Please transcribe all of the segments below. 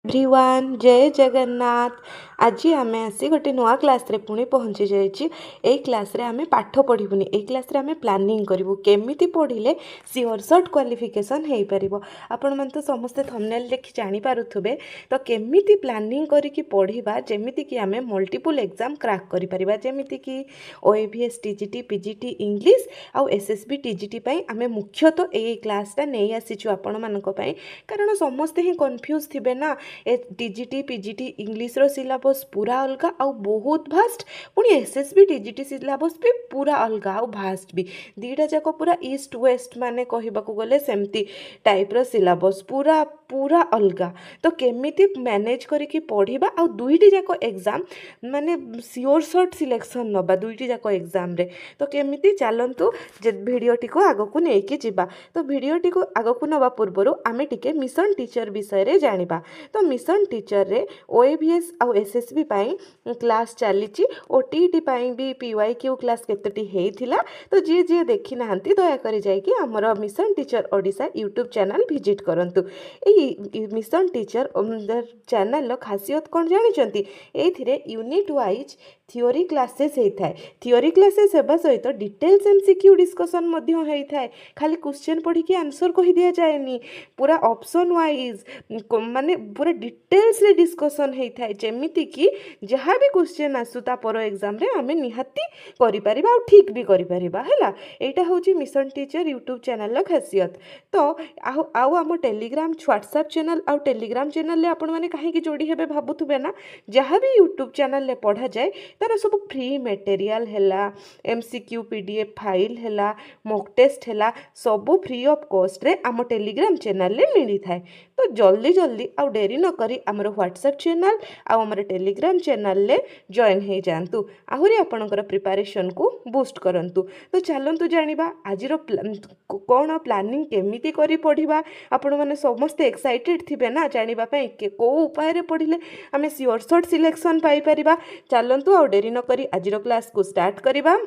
Everyone जय जगन्नाथ। आज आम आसी गोटे नुआ क्लास रे पुणी पहुँची जाइए। क्लास रे आम पाठ पढ़ुनी, ए क्लास रे आम प्लानिंग करूँ केमिति पढ़िले सियोर सर्ट क्वालिफिकेशन हो पार। आपण मैंने तो समस्ते थंबनेल देखि जानी पारुथुबे तो केमिति प्लानिंग करिकी पढ़िबा जेमिति कि आम मल्टीपल एग्जाम क्रैक करि परिबा, जेमिति कि ओएवीएस टीजीटी पीजीटी इंग्लिश आउ एसएसबी टीजीटी पई आम मुख्यतः ए क्लासटा नहीं आसीचु आपण मानक पई, कारण समस्ते ही कन्फ्यूज थिबे ना। ए टीजीटी पीजीटी इंग्लिश रो सिलेबस पूरा अलग आउ बहुत भास्ट, पुणी एसएसबी टीजीटी सिलेबस भी पूरा अलग आउ भास्ट भी, दीटा जाक पूरा ईस्ट वेस्ट माने कहबाकू गले सेमती टाइप रो सिलेबस पूरा पूरा अलग। तो केमिति मैनेज करिकी पढ़िबा आउ दुईटी जाक एग्जाम माने सियोर सर्ट सिलेक्शन नबा दुईटी जाक एग्जाम रे। तो केमिति चलंतु जे भिडियोटी को आगकू नेकी जिबा। तो भिडियोटी को आगकू नबा पूर्वरु आमे टिके मिशन टीचर विषय रे जानिबा। तो मिशन टीचर रे ओएवीएस आउ एसएसबी पाई क्लास चलीची, ओटीटी पाई भी पीवाईक्यू क्लास केतटी हेइथिला। तो जी जी देखि नाहंती दया करी जाई कि हमर mission teacher Odisha YouTube channel visit करंतु। ए मिशन टीचर चैनल लो खासियत कोन जानिचंती, एथिरे यूनिट वाइज थियोरी क्लासेस होता है। थियोरी क्लासेस होगा सहित डिटेल्स एमसीक्यू डिस्कशन मध्य होता है। खाली क्वेश्चन पढ़ी कि आंसर कही दिया जाएनी, पूरा ऑप्शन वाइज माने पूरा डिटेल्स रे डिस्कशन होता है, जेमिति कि जहाँ भी क्वेश्चन आसुता पर एग्जाम रे आमे निहाती करि परिबा और ठीक भी करि परिबा हैला। एटा होची मिशन टीचर यूट्यूब चैनल ला खासियत। तो आउ आम टेलीग्राम व्हाट्सएप चैनल आउ टेलीग्राम चैनल ले आपण माने काहे कि जोड़ी हेबे भाबुथुबे ना, जहाँ भी यूट्यूब चैनल ले पढ़ा जाए तार सब फ्री मटेरियल हैला, एमसीक्यू पीडीएफ फाइल हैला, मॉक टेस्ट हैला, सब फ्री ऑफ कॉस्ट रे आम टेलीग्राम चैनल ले मिली थाए। तो जल्दी जल्दी आउ डेरी न करी आमर व्हाट्सएप चैनल आउ आमर टेलीग्राम चैनल ले जॉइन हो जातु, आहुरी आपणकर प्रिपरेशन को बूस्ट करंतु। तो चलंतु जानिबा आजिरो कौन प्लानिंग केमिति करी पढ़िबा। आपण माने समस्त एक्साइटेड थिबे ना जानिबा पई के को उपाय रे पढ़िले आमे सियोर सर्ट सिलेक्शन पाई परिबा। चलंतु आउ डेरी न करी आजिरो क्लास को स्टार्ट करिबा।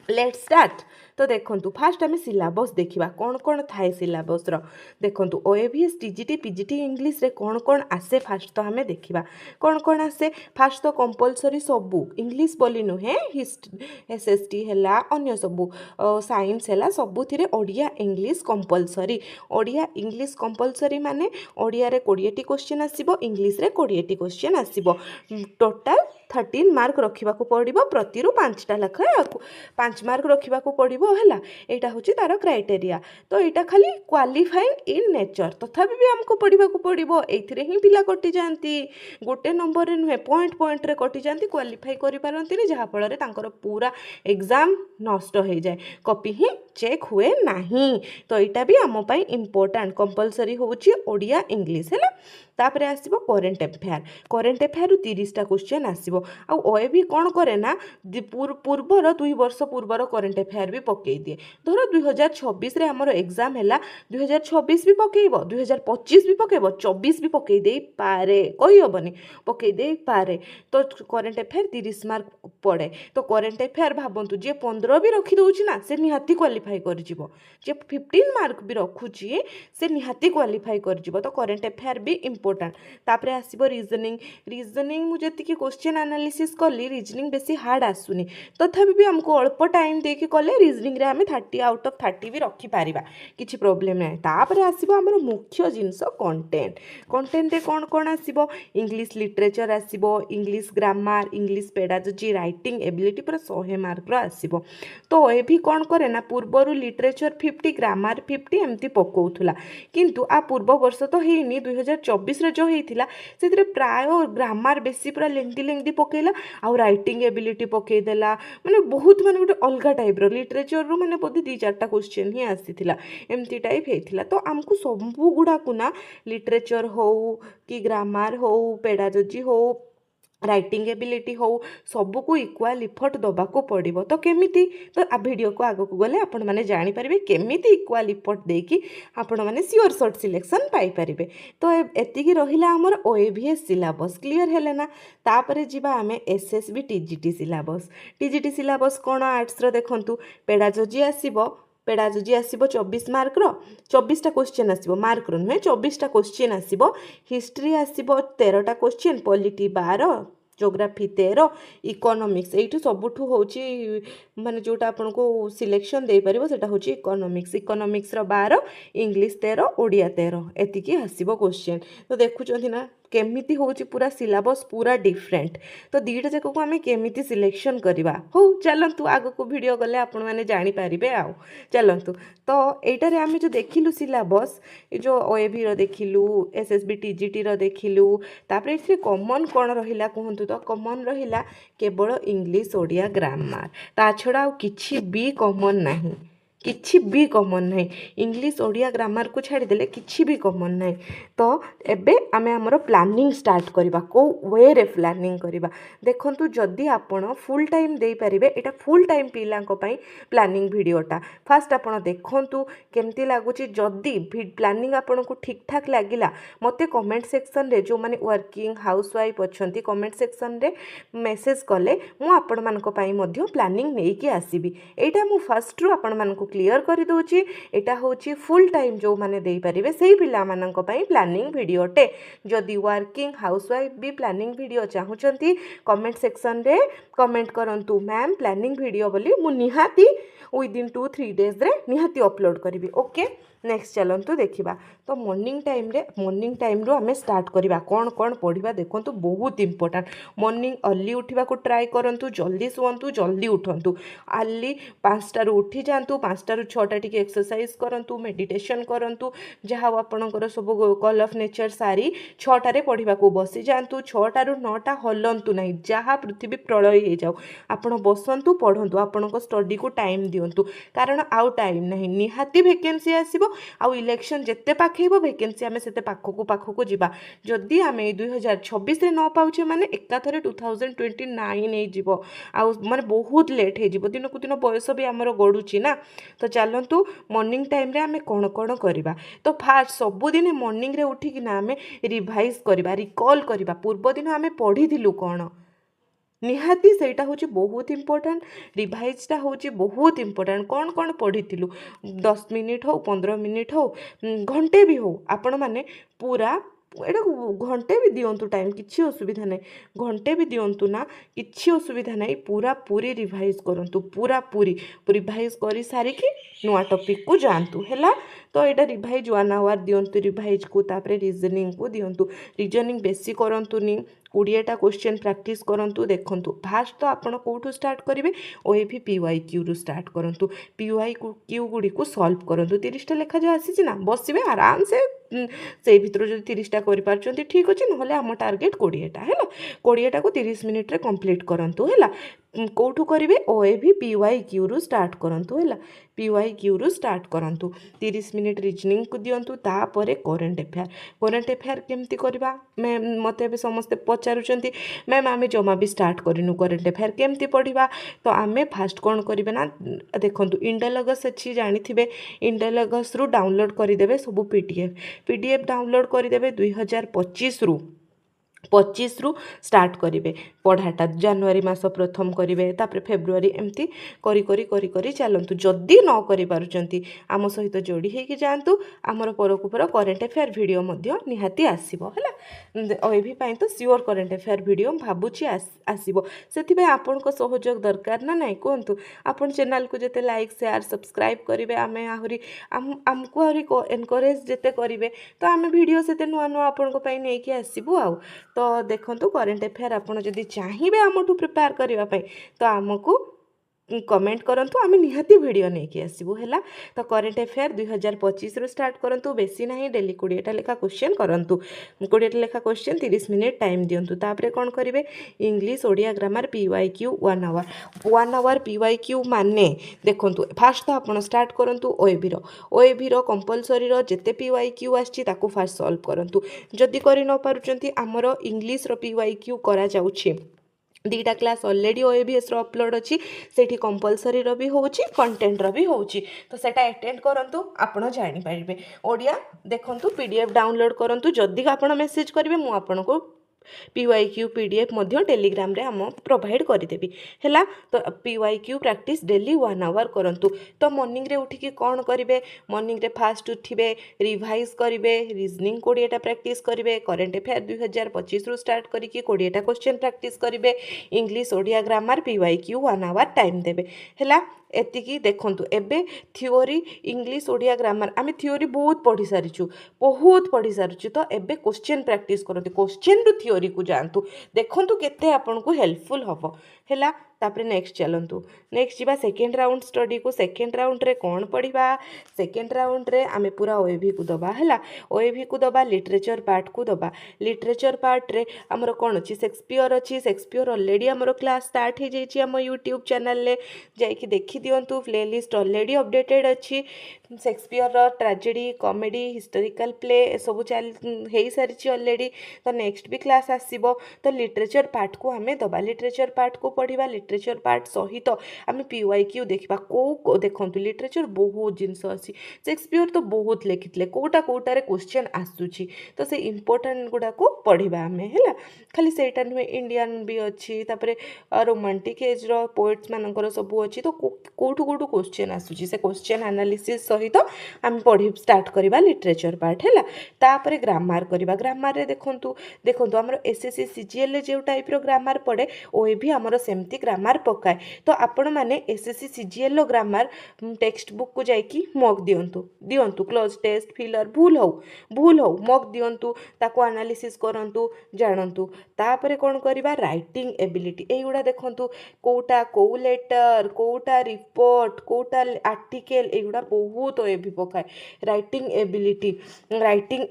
Let's start. तो देखंतु फास्ट आमे सिलेबस देखिबा कौन कौन थाए सिलेबस रो। देखंतु ओएवीएस टीजीटी पीजीटी इंग्लिश रे कौन कौन आसे फास्ट तो हमें देखिबा कौन कौन आसे। फास्ट तो कंपलसरी सबू इंग्लिश बोली नुहे, एसएसटी हैला अन्य सबू साइंस हैला सबुथिरे Odia English compulsory. Odia English compulsory माने ओडिया रे 20टी क्वेश्चन आसीबो, इंग्लिश रे 20टी क्वेश्चन आसीबो। टोटल 13 मार्क रखिबाकू पड़िबो, प्रतिरु 5टा लखा 5 मार्क रखिबाकू पड़िबो हैला। एटा होची तार क्राइटेरिया। तो एटा खाली क्वालिफाइंग इन नेचर, तथापि भी हमको पढ़िबाकू पड़िबो। एथिरे ही पिला कटि जानती, गोटे नंबर रे नुहे पॉइंट पॉइंट रे कटि जानती, क्वालिफाई करि पारंतिनी, जहा फल रे तांकर पूरा एग्जाम नष्ट हो जाए, कॉपी ही चेक हुए नाही। तो एटा भी आम पई इंपोर्टेंट कंपलसरी होची ओडिया इंग्लिश हैला। तापरे आसीबो करेंट अफेयर। करेंट अफेयर 30टा क्वेश्चन आसीबो। आ ओएवी कोन करे ना पूर्वर 2 वर्ष पूर्वर करेंट अफेयर भी पकई दिए। धर 2026 रे हमर एग्जाम हैला, 2026 भी पकेइबो, 2025 भी पकेइबो, 24 भी पकई देई पारे, कहि हबनी पकई देई पारे। तो करेंट अफेयर 30 मार्क पड़े। तो करेंट अफेयर भाबंतु जे 15 भी रखी दउछि ना से निहाती क्वालिफाई कर जिवो, जे 15 मार्क भी रखुछि से निहाती क्वालिफाई कर जिवो। तो करेंट अफेयर भी इंपोर्टेंट। तापरे आसीबो रीजनिंग। रीजनिंग मु जति क्वेश्चन एनालिसिस कली रीजनिंग बेसी हार्ड आसुनी, तथापि भी हमको अल्प टाइम देके कले रीजनिंग रे आमे 30 आउट ऑफ 30 भी रखी पारिबा, किछि प्रॉब्लम नै। तापरे आसीबो हमर मुख्य जिंस कंटेंट। कंटेंट रे कोन कोन आसीबो, इंग्लिश लिटरेचर आसीबो, English grammar, English pedagogy, writing ability पूरा 100 मार्क रो आसीबो। तो ए भी कोन करे ना पूर्वरु लिटरेचर 50 ग्रामर 50 एमती पकोउथुला, किंतु आ पूर्व वर्ष तो हेनी 2024 रे जो हेइथिला सेतिरे प्राय ग्रामर बेसी पूरा लेंथी पकेला, आ राइटिंग एबिलिटी पकई देला, माने बहुत माने गोटे अलगा टाइप रो लिटरेचर रो माने बोधे 2-4टा क्वेश्चन ही आसीथिला, एमती टाइप हेइथिला। तो आमको सबु गुडा को ना लिटरेचर हो कि ग्रामर हो, पेडागोजी हो, राइटिंग एबिलिटी हो, सबू को इक्वाल इफर्ट दबा को पड़िबो। तो केमिति, तो आ वीडियो को आगो को गले आपण माने जानि परिबे केमिति इक्वाल इफर्ट देकी आपण माने सियोर सर्ट सिलेक्शन पाई परिबे। तो एति की रहिला हमर ओएवीएस सिलेबस क्लियर हेले ना। तापरे जिबा आमे SSB TGT syllabus. TGT syllabus कोन आर्ट्स रो देखंतु पेडागोजी आसीबो, पेडागोजी आसीबो 24 मार्क रो 24टा क्वेश्चन आसीबो मार्क रो नुहे 24टा क्वेश्चन आसीबो हिस्ट्री आसीबो 13टा क्वेश्चन पॉलिटी 12 जोग्राफी 13 इकोनॉमिक्स एइठु सबुठु होची माने जोटा आपन को सिलेक्शन दे परिबो सेटा होची इकोनॉमिक्स रो 12 इंग्लिश 13 ओडिया 13 एतिकी आसीबो क्वेश्चन तो देखुचंती ना केमिति होची पूरा सिलेबस पूरा डिफरेंट तो दीटा जाक को आमे केमिति सिलेक्शन करबा हो चलंतु आगो को वीडियो गले आपण माने जानि पारिबे आउ चलंतु तो एटा रे आमे जो देखिलु सिलेबस जो ओएबी रो देखिलु एसएसबी टीजीटी रो देखिलु तापर इसे कॉमन कोन रहिला कहंतु तो कॉमन रहिला केवल इंग्लिश ओडिया ग्रामर ता छडा आ किछि भी कॉमन नाही किछि भी कॉमन नहीं इंग्लिश ओडिया ग्रामर को छाड़ी देले किछि भी कॉमन नहीं तो एबे आमे हमर प्लानिंग स्टार्ट करबा को वे रे प्लानिंग करबा देखंतु जदी आपण फुल टाइम दे परिबे एटा फुल टाइम पिला को पई प्लानिंग वीडियोटा फास्ट आपण देखंतु केमती लागुची जदी प्लानिंग आपण को ठीक ठाक लागिला मते कमेंट सेक्शन रे जो माने वर्किंग हाउसवाइफ अछंती कमेंट सेक्शन रे मेसेज कले मु आपण मान को पई मध्य प्लानिंग नै कि आसीबी एटा मु फर्स्ट रु आपण मान को क्लियर कर दूची एटा होची फुल टाइम जो माने दे परिबे सेही पिला मानन को पई प्लानिंग वीडियोटे जदी वर्किंग हाउसवाइफ भी प्लानिंग वीडियो चाहुचंती कमेंट सेक्शन रे कमेंट करंतु मैम प्लानिंग वीडियो बोली मु निहाती विदिन 2-3 डेज रे निहाती अपलोड करिवि ओके नेक्स्ट चलंतु देखिबा तो मॉर्निंग टाइम रो हमें स्टार्ट करबा कोन कोन पढिबा देखंतु बहुत इंपोर्टेंट मॉर्निंग अर्ली उठिबा को ट्राई करंतु जल्दी सुवंतु जल्दी उठंतु अर्ली 5टा रु उठी जांतु 5टा रु 6टा टिके एक्सरसाइज करंतु मेडिटेशन करंतु जहा आपनकर सब कॉल ऑफ नेचर सारी 6टा रे पढिबा को बसी जांतु 6टा रु 9टा हलंतु नाही जहा पृथ्वी प्रलय हे जाऊ आपण बसंतु पढंतु आपनको स्टडी को टाइम दियंतु कारण आउ टाइम नाही निहाती वैकेंसी आसीबो आउ इलेक्शन जेते पाखेबो वैकेंसी आमे सेते पाखको जिबा जदी आमे 2026 रे न पाउचे माने एकाथरे 2029 नै जिवो आउ माने बहुत लेट हे जिवो दिन को दिन बयस भी हमर गडुची ना तो चलंतु मॉर्निंग टाइम रे आमे कोन कोन करबा तो फास्ट सब दिन मॉर्निंग रे उठी कि ना आमे रिवाइज करबा रिकॉल करबा पूर्व दिन आमे पढी दिलु कोन निहाती सेटा होची बहुत इंपोर्टेंट रिवाइजटा होची बहुत इंपोर्टेंट कौन कौन पढ़ी 10 मिनिट हो 15 मिनिट हो घंटे भी हो आपण माने पूरा एटा घंटे भी दियंतु टाइम किछि असुविधा नै घंटे भी दियंतु ना किछि असुविधा नै पूरा पूरी रिवाइज करंतु पूरा पूरी रिवाइज करी सारी कि नुआ टॉपिक को जानतु हैला तो एटा रिवाइज 1 आवर दियंतु रिवाइज को तापरे रीजनिंग को दियंतु रीजनिंग बेसी करंतु नि 20टा क्वेश्चन प्रैक्टिस करंतु देखंतु फास्ट तो आपण कोठू स्टार्ट करिवे ओएफी पीवाईक्यू रु स्टार्ट करंतु पीवाईक्यू गुडी को सॉल्व करंतु 30टा लेखा जो आसी ना बसिबे आराम से भितर जो 30टा करि पारचंती ठीक अछि नहले हम टार्गेट 20टा हैला 20टा को 30 मिनिट रे कंप्लीट करंतु हैला कोठू करिवे ओएफी पीवाईक्यू रु स्टार्ट करंतु हैला पीवाईक्यू रु स्टार्ट करंतु 30 मिनिट रीजनिंग को दियंतु तापरे करंट अफेयर केमती करबा मैं मते भी समस्त पचारुचंती मैम आमे जमा भी स्टार्ट करिनु करंट अफेयर केमती पढ़िबा तो आमे फास्ट कोन करिवे ना देखंतु इंडालगस अछि जानिथिबे इंडालगस रु डाउनलोड करि देबे सब पीडीएफ डाउनलोड करि देबे 2025 रु स्टार्ट करिवे पढ़ाटा जनवरी मास प्रथम करिवे तापर फेब्रुआरी एमती करी करी करी करी चलंतु जदी न करि पारुचंती आम सहित जोड़ी हेकि जानतु आमर परकु पर करंट अफेयर वीडियो मध्य निहाती आसीबो हला ओएभी पई तो श्योर करंट अफेयर वीडियो भाबुची आसीबो सेति पई आपन को सहयोग दरकार ना नै कोंतु आपन चैनल को जते लाइक शेयर सब्सक्राइब करिवे आमे आहुरी हमको आहुरी एनकरेज जते करिवे तो आमे वीडियो सेते नुआ नुआ आपन को पई नै कि आसीबो आउ तो देखंतु करंट अफेयर आपन जदी चाहिए आमठू प्रिपेयर करने तो आमको कमेंट करंतु आमे निहाती वीडियो नहीं कि आसीबु हैला तो करंट अफेयर 2025 रु स्टार्ट करंतु बेसी नहीं डेली 20टा लेखा क्वेश्चन करंतु 20टा लेखा क्वेश्चन 30 मिनिट टाइम दियंतु तापरे कोन करिवे English Odia grammar PYQ 1 hour PYQ माने देखंतु फास्ट तो आपण स्टार्ट करंतु ओएबी रो कंपलसरी रो जते पीवाईक्यू आछि ताकू फास्ट सॉल्व करंतु जदी करि न पारुचंती हमरो इंग्लिश रो पीवाईक्यू करा जाउछि 2टा क्लास ऑलरेडी ओएबीएस रो अपलोड अछि सेठी कंपलसरी रो भी होउछि कंटेंट रो भी होउछि तो सेटा अटेंड करंतु आपण जानि पारिबे ओडिया देखंतु पीडीएफ डाउनलोड करंतु जदी आपण मेसेज करिवे मु आपण को PYQ PDF मध्य टेलीग्राम रे हम प्रोवाइड करदेवी है। तो PYQ प्रैक्टिस डेली 1 आवर करंतु। तो मॉर्निंग रे उठिकी कौन करेंगे, मॉर्निंग रे फास्ट उठिबे, रिवाइज करेंगे, रीजनिंग 20टा प्रैक्टिस करेंगे, करेंट अफेयर 2025 रु स्टार्ट करिकी 20टा क्वेश्चन प्रैक्टिस करेंगे, English Odia grammar PYQ 1 hour time देबे है। एतिकी देखंतु एबे थ्योरी इंग्लिश ओडिया ग्रामर आमे थ्योरी बहुत पढ़ी सारिछु, बहुत पढ़ी सारिछु। तो एबे क्वेश्चन प्रैक्टिस करंतु, क्वेश्चन रु थ्योरी को जानतु, देखंतु केते आपनको हेल्पफुल हबो हैला। तापरे नेक्स्ट चलंतु, नेक्स्ट जीवा सेकेंड राउंड स्टडी को। सेकेंड राउंड रे कोन पढ़िबा, सेकेंड राउंड रे आमे पूरा ओएवी को दबा हैला, ओएवी को दबा, लिटरेचर पार्ट को दबा। लिटरेचर पार्ट रे हमर कोन अछि, शेक्सपियर अछि। शेक्सपियर ऑलरेडी हमर क्लास स्टार्ट हे जाइछि हम यूट्यूब चैनल ले, जाइकि देखि दियंतु, प्लेलिस्ट ऑलरेडी अपडेटेड अछि। शेक्सपियर रो ट्रेजेडी, कॉमेडी, हिस्टोरिकल प्ले सब चल हे सारिछि ऑलरेडी। तो नेक्स्ट भी क्लास आसीबो। तो लिटरेचर पार्ट को हमें दबा, लिटरेचर पार्ट को पढ़िबा। लिटरेचर पार्ट सहित आम PYQ देखा को देखंतु, लिटरेचर बहुत जिनस अछि। शेक्सपियर तो बहुत लिखिथिले, कोटा कोटारे क्वेश्चन आसुछि, तो से इंपोर्टेंट गुडा को पढ़िबा हमें हैला। खाली सेटा नुहे, इंडियन भी अछि, तापरे रोमांटिक एज रो पोएट्स मानकर सब अछि। तो कोठु कोठु क्वेश्चन आसुछि, से क्वेश्चन एनालिसिस सहित आम पढ़ी स्टार्ट करबा लिटरेचर पार्ट हैला। तापरे ग्रामर करबा। ग्रामर रे देखंतु देखंतु हमर SSC CGL रे जे टाइप रो ग्रामर पड़े, ओए भी हमर सेमती ग्रामर पकाए। तो आपण माने SSC CGL रो ग्रामर टेक्स्ट बुक को जाइकी मॉक दियंतु क्लोज टेस्ट फिलर भूल हो मॉक दियंतु, ताको एनालिसिस करंतु, जानंतु। तापरे कोन करबा, राइटिंग एबिलिटी एगुडा देखंतु, कोटा को लेटर, कोटा रिपोर्ट, कोटा आर्टिकल, एगुडा बहुत एबी पकाए। राइटिंग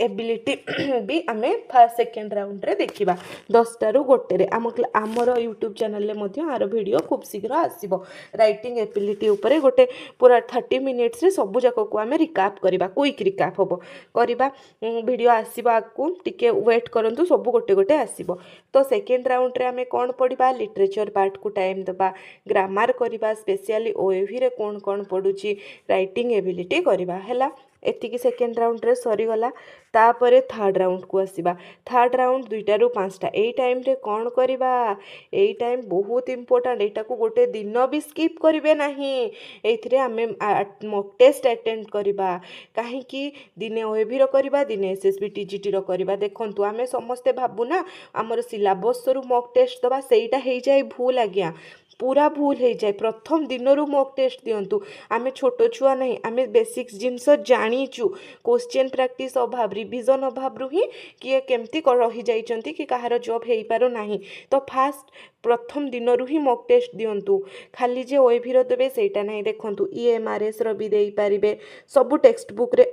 एबिलिटी भी आमे फर्स्ट सेकेंड राउंड रे देखिबा 10टा रु 1 रे। आमर यूट्यूब चैनल ले मध्य आर वीडियो खूब शीघ्र आसीबो। राइटिंग एबिलिटी ऊपर गोटे पूरा 30 मिनिट्स रे सब जाक को आमे रिकाप करबा, क्विक रिकाप होबो करबा। वीडियो आसीबो आकु टिके वेट करंतु, सब गोटे गोटे आसीबो। तो सेकेंड राउंड रे आमे कोन पढ़िबा, लिटरेचर पार्ट को टाइम दबा, ग्रामर करबा, स्पेशली ओएवी रे कोन कोन पडुची, राइटिंग एबिलिटी करबा हैला। एतिकी सेकेंड राउंड रे सरी गला। तापरे थर्ड राउंड को आसीबा। थर्ड राउंड 2टा रु 5टा। एई टाइम रे कोन करबा, एई टाइम बहुत इंपोर्टेंट, एटा को गोटे दिन भी स्किप करिवे नाही। एथिरे आमे मॉक टेस्ट अटेंड करबा, काहे कि दिने ओएवी रो करबा, दिने SSB TGT रो करबा। देखंतु आमे समस्ते भाबु ना हमर सिलेबस रु मॉक टेस्ट दबा, सेईटा हे जाय भूल आज्ञा, पूरा भूल हो जाए। प्रथम दिन रु मॉक टेस्ट दियंतु। आमे छोट छुआ नहीं, आमे बेसिक्स जिनस जानीचु, क्वेश्चन प्रैक्टिस अभाव, रिवीजन अभाव रु ही किए केमती रही जाइचंती कि कहार जॉब हेई पारो नाही। तो फास्ट प्रथम दिन रु ही मॉक टेस्ट दियंतु, खाली जे ओएवी रो देबे सेटा नहीं। देखंतु EMRS रो भी देई पारिबे, सब टेक्स्ट बुक रे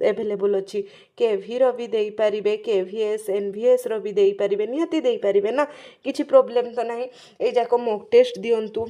एवेलेबल अच्छी। KV रो भी देई पारिबे, KVS NVS रो भी देई पारिबे, निहाती देई पारिबे ना, किछि प्रॉब्लम तो नहीं। ए जाको मॉक टेस्ट दियंतु।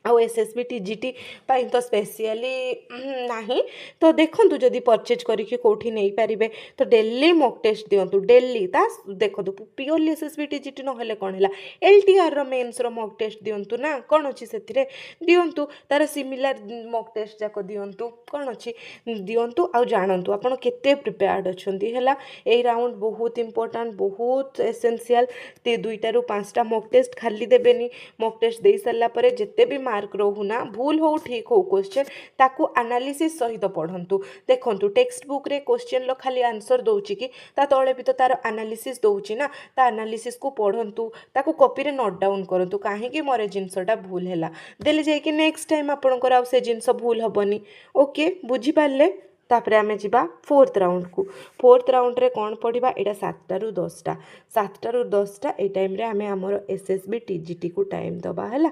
आउ SSB TGT पाई तो स्पेशली नहीं। तो देखंतु जदि परचेज करिके कोठी नहीं पारिबे, तो डेली मॉक टेस्ट दियंतु, डेली। ता देखंतु प्योरली SSB TGT न हेले कोन हैला, LTR रो मेंस रो मॉक टेस्ट दियंतु ना, कोन अछि सेथिरे दियंतु, तार सिमिलर मॉक टेस्ट जाको दियंतु, कोन अछि दियंतु। आउ जानंतु आपण केते प्रिपेयर्ड अछंती हैला। ए राउंड बहुत इंपोर्टेंट, बहुत एसेंशियल। 2टा रु 5टा मॉक टेस्ट खाली देबेनी। मॉक टेस्ट देई सारला परे जते भी मार्क रहू ना, भूल हो ठीक हो क्वेश्चन, ताकू एनालिसिस सहित पढ़ंतु। देखंतु टेक्स्ट बुक रे क्वेश्चन लो खाली आंसर दउची कि ता तळे भी तो तार एनालिसिस दउची ना, ता एनालिसिस को पढ़ंतु, ताकू कॉपी रे नोट डाउन करंतु, काहे कि मोरे जिंसटा भूल हैला देले जाय कि नेक्स्ट टाइम आपनकर आ से जिंस भूल हबनी। ओके बुझी पारले। तापरे आमे जिबा फोर्थ राउंड को। फोर्थ राउंड रे कोन पढ़िबा, एटा 7टा रु 10टा। 7टा रु 10टा ए टाइम रे आमे हमर SSB TGT को टाइम दबा हैला।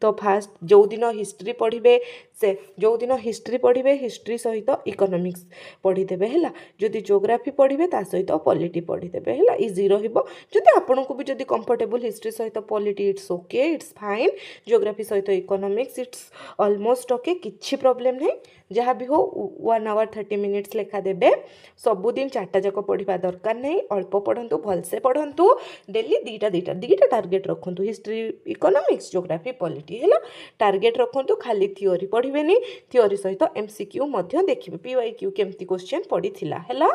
तो फास्ट जो दिन हिस्ट्री पढ़िबे, से जो दिन हिस्ट्री पढ़िबे, हिस्ट्री सहित इकोनॉमिक्स पढ़ी देबे हैला। जदि ज्योग्राफी पढ़िबे ता सहित पॉलिटी पढ़ी देबे हैला। इजी रहिबो। जदि आपनकु भी जदि कंफर्टेबल हिस्ट्री सहित polity, it's okay, it's fine. Geography सहित इकोनॉमिक्स इट्स ऑलमोस्ट ओके, किछि प्रॉब्लम नहीं। जहाँ भी हो 1 आवर 30 मिनिट्स लेखा देबे। सबुदिन 4टा जाक पढ़िबा दरकार नहीं, अल्प पढ़ंतु, भलसे पढ़ंतु। डेली दीटा टार्गेट रखंतु, हिस्ट्री इकोनॉमिक्स ज्योग्राफी पॉलिटी हैला। टार्गेट रखंतु, खाली थ्योरी पढ़िबेनी, थ्योरी सहित MCQ मध्य देखिबे, PYQ केमती क्वेश्चन पड़ी थिला हैला।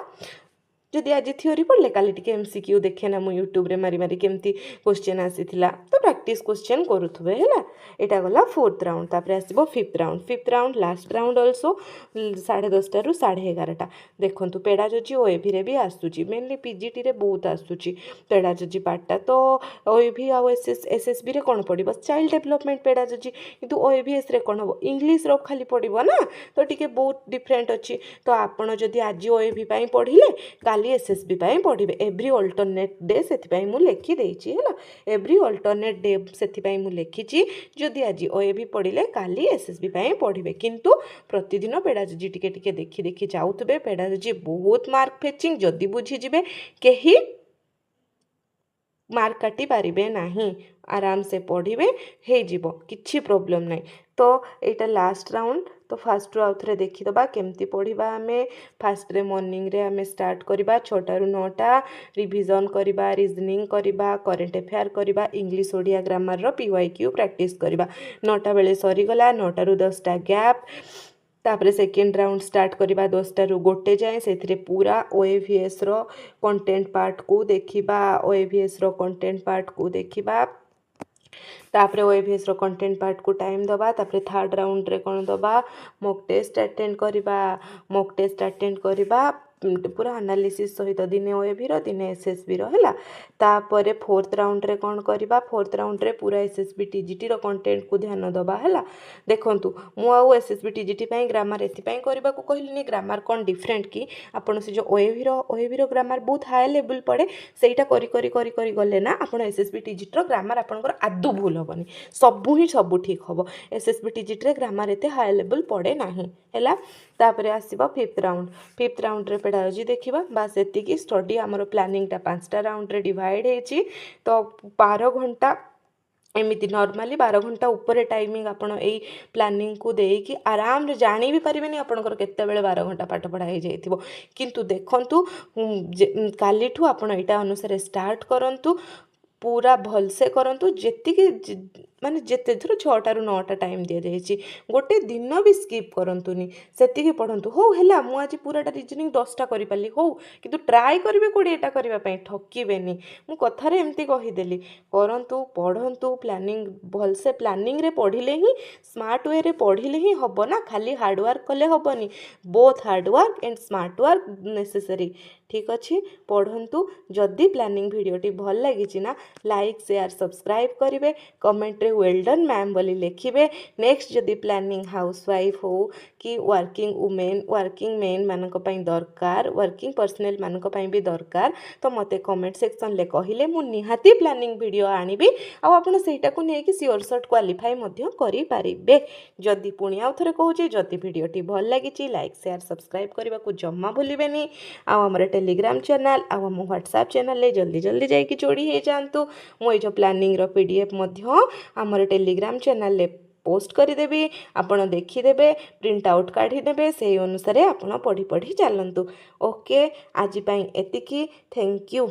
जदि आज थियोरी पढ़ले काली टिके एमसीक्यू देखे ना मु यूट्यूब रे मारी मारी केमती क्वेश्चन आसीथिला तो प्रैक्टिस क्वेश्चन करूथबे हैला। एटा गला फोर्थ राउंड। तापर आसीबो fifth round last round also 10:30 रु 11:30 देखंतु पेडागोजी ओएभी रे भी आसुची मेनली पीजीटी रे बहुत आसुची पेडागोजी पार्टटा तो ओएभी आ एसएसबी रे कोन पड़िबो चाइल्ड डेवलपमेंट पेडागोजी किंतु ओएभीएस रे कोन हो इंग्लिश रो खाली पड़िबो ना तो टिके बहुत डिफरेंट अछि। तो आपण जदि आज ओएभी पई पढ़िले काली एसएसबी पई पढ़िबे एवरी अल्टरनेट डे सेति पई मु लिखि देइछि हैला। एवरी अल्टरनेट डे सेति पई मु लिखिछि जदि आज ओएभी पढ़िले काली एसएसबी पई पढ़िबे किंतु प्रतिदिन पेडागोजी टिके टिके देखि देखि जाउतबे। पेडागोजी बहुत मार्क फेचिंग जदि बुझी जिबे केही मार्क काटी पारिबे नाही आराम से पढ़िबे हे जीवो किछि प्रॉब्लम नाही। तो एटा लास्ट राउंड तो फास्ट रु आउथरे देखि दबा केमती पढ़िबा हमें फास्ट रे मॉर्निंग रे हमें स्टार्ट करिबा 6टा रु 9टा रिवीजन करिबा रीजनिंग करिबा करेंट अफेयर करिबा इंग्लिश ओडिया ग्रामर रो पीवाईक्यू प्रैक्टिस करिबा 9टा बेले सरी गला 9टा रु 10टा गैप। तापरे सेकेंड राउंड स्टार्ट करिबा 10टा रु 1 जाए से पूरा ओएवीएस रो कंटेंट पार्ट को देखिबा ओएवीएस रो कंटेंट पार्ट को देखिबा तापरे ओएवीएस रो कंटेंट पार्ट को टाइम दबा। तापरे थर्ड राउंड रे कोन दबा मॉक टेस्ट अटेंड करिबा पूरा एनालिसिस सहित दिने ओएवी रो दिने एसएसबी रो हैला। तापरे फोर्थ राउंड रे कोन करिबा फोर्थ राउंड रे पूरा एसएसबी टीजीटी रो कंटेंट को ध्यान दबा हैला। देखंतु मु आ एसएसबी टीजीटी पई ग्रामर एथि पई करबा को कहलिनी ग्रामर कोन डिफरेंट कि आपण से जो ओएवी रो ग्रामर बहुत हाई लेवल पड़े सेटा करी करी करी करी गले ना आपण एसएसबी टीजीटी रो ग्रामर आपनकर आदु भूल होबनी सब ठीक होबो। एसएसबी टीजीटी रे ग्रामर एते हाई लेवल पड़े नाही हैला। तापरे आसीबा फिफ्थ राउंड रे पेडागोजी देखिबा बास एतिकी स्टडी हमरो प्लानिंग टा 5टा राउंड रे डिवाइड हेची तो 12 घंटा एमिति नॉर्मली 12 घंटा ऊपर टाइमिंग आपण एई प्लानिंग को देकी आराम रे जानी भी परिबेनी आपनकर केते बेले 12 घंटा पाठ पढ़ा हे जाइथिबो किंतु देखंतु कालीठू आपण एटा अनुसार स्टार्ट करंतु पूरा भलसे करंतु जेतिकी माने जेते थरो 6टा रु 9टा टाइम दिया जायछि गोटे दिन भी स्किप करंतुनी सेतिकी पढ़ंतु हो हैला मु आज पूराटा रीजनिंग 10टा करि पाली हो किंतु ट्राई करिवे 20टा करबा पई ठकिबेनी मु कथारे एमती कहि देली करंतु पढ़ंतु प्लानिंग भलसे प्लानिंग रे पढ़िले ही स्मार्ट वे रे पढ़िले ही हबो ना खाली हार्ड वर्क कले हबनी both hard work and smart work necessary ठीक अच्छे पढ़ंतु जदि प्लानिंग वीडियोटी भल लगी ना लाइक शेयर सब्सक्राइब करेंगे कमेंट रे वेल डन मैम बोली लिखिबे। नेक्स्ट जदि प्लानिंग हाउसवाइफ हो कि वर्किंग वुमेन वर्किंग मेन मानक पई दरकार वर्किंग पर्सनल मानक पई भी दरकार तो मते कमेंट सेक्शन ले कहिले मु निहाती प्लानिंग वीडियो आनिबी आ आपण सेटा को नै कि सियोर शॉर्ट क्वालिफाई मध्य करि पारिबे। जदि पुणी आउ थरे कहूची जदि वीडियोटी भल लगी लाइक शेयर सब्सक्राइब करबा को जम्मा भूलिबेनी आ हमर टेलीग्राम चैनल आ हम व्हाट्सएप चैनल ले जल्दी जल्दी जाइए जोड़ी हो जातु मुझे जो प्लानिंग रो पीडीएफ मध्य हमर टेलीग्राम चैनल ले पोस्ट करदेवी आपण देखीदेवे प्रिंट आउट काढ़ीदेवे से अनुसार आपण पढ़ी पढ़ी चलतु। ओके आज एतिकी थैंक यू।